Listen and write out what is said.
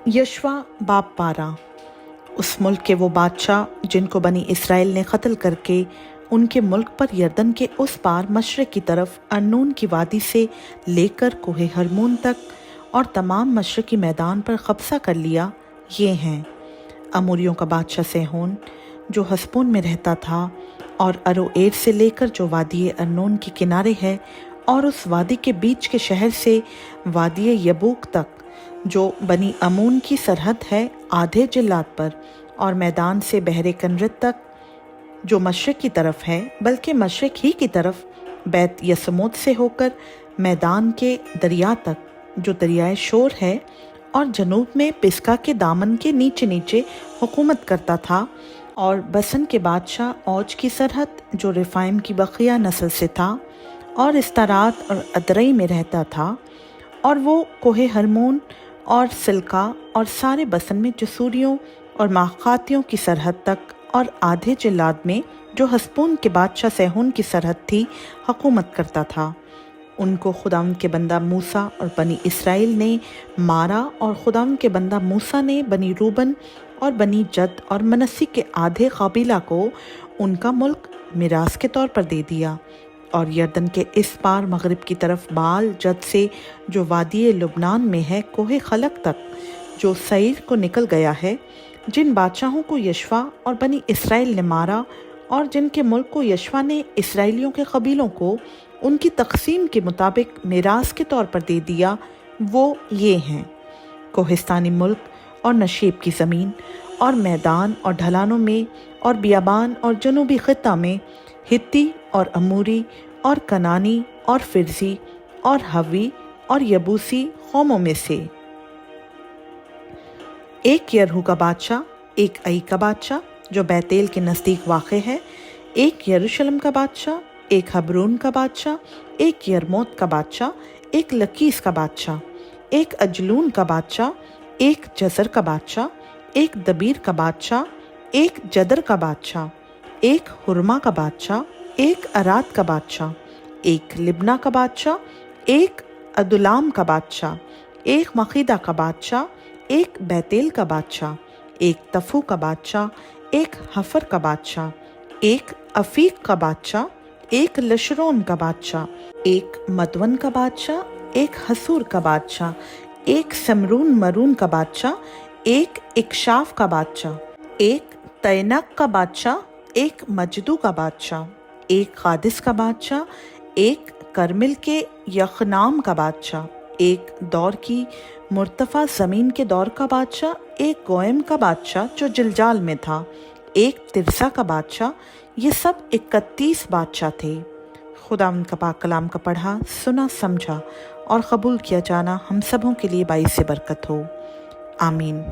यशवा बाप 12। उस मुल्क के वो बादशाह जिनको बनी इसराइल ने कत्ल करके उनके मुल्क पर यरदन के उस पार मशरक़ की तरफ अर्नोन की वादी से लेकर कोहे हरमोन तक और तमाम मशरक़ी मैदान पर कब्ज़ा कर लिया, ये हैं अमोरियों का बादशाह सेहोन जो हसबोन में रहता था, और अरोएर से लेकर जो वादी अर्नोन के किनारे है और उस वादी के बीच के शहर से वादी यबूक तक जो बनी अमून की सरहद है आधे जिल्लात पर, और मैदान से बहरे कनरत तक जो मशरक़ की तरफ है, बल्कि मशरक़ ही की तरफ बैत यसमोत से होकर मैदान के दरिया तक जो दरियाए शोर है, और जनूब में पिस्का के दामन के नीचे नीचे हुकूमत करता था, और बसन के बादशाह औज की सरहद जो रिफाइम की बखिया नस्ल से था और इस्तारात और अदरई में रहता था, और वो कोहे हरमोन और सिल्का और सारे बसन में जसूरियों और माखातियों की सरहद तक और आधे जिल्लाद में जो हसबोन के बादशाह सेहोन की सरहद थी हुकूमत करता था। उनको खुदाम के बंदा मूसा और बनी इसराइल ने मारा, और खुदाम के बंदा मूसा ने बनी रूबन और बनी जद और मनसी के आधे काबिला को उनका मुल्क मिरास के तौर पर दे दिया, और यरदन के इस पार मगरिब की तरफ बाल जद से जो वादी लुबनान में है कोहे खलक तक जो सईर को निकल गया है, जिन बादशाहों को यशवा और बनी इसराइल ने मारा और जिनके मुल्क को यशवा ने इसराइलियों के कबीलों को उनकी तकसीम के मुताबिक मिरास के तौर पर दे दिया, वो ये हैं कोहिस्तानी मुल्क और नशीब की ज़मीन और मैदान और ढलानों में और बियाबान और जनूबी खित्ता में, हित्ती और अमूरी और कनानी और फिरजी और हवी और यबूसी कौमों में से। एक यरहू का बादशाह, एक आई का बादशाह जो बैतेल के नज़दीक वाक़े है, एक यरूशलेम का बादशाह, एक हबरून का बादशाह, एक यरमोत का बादशाह, एक लकीस का बादशाह, एक अजलून का बादशाह, एक जज़र का बादशाह, एक दबीर का बादशाह, एक जदर का बादशाह, एक हुरमा का बादशाह, एक अराद का बादशाह, एक लिब्ना का बादशाह, एक अदुलाम का बादशाह, एक मखीदा का बादशाह, एक बैतेल का बादशाह, एक तफू का बादशाह, एक हफर का बादशाह, एक अफीक का बादशाह, एक लशरोन का बादशाह, एक मदवन का बादशाह, एक हसूर का बादशाह, एक समरून मरून का बादशाह, एक इक्शाफ का बादशाह, एक तैनक का बादशाह, एक मजदू का बादशाह, एक कादिस का बादशाह, एक करमिल के यखनाम का बादशाह, एक दौर की मुर्तफ़ा ज़मीन के दौर का बादशाह, एक गोयम का बादशाह जो जिलजाल में था, एक तिरसा का बादशाह। ये सब 31 बादशाह थे। खुदा उनका पाक कलाम का पढ़ा, सुना, समझा और कबूल किया जाना हम सबों के लिए बाइस से बरकत हो। आमीन।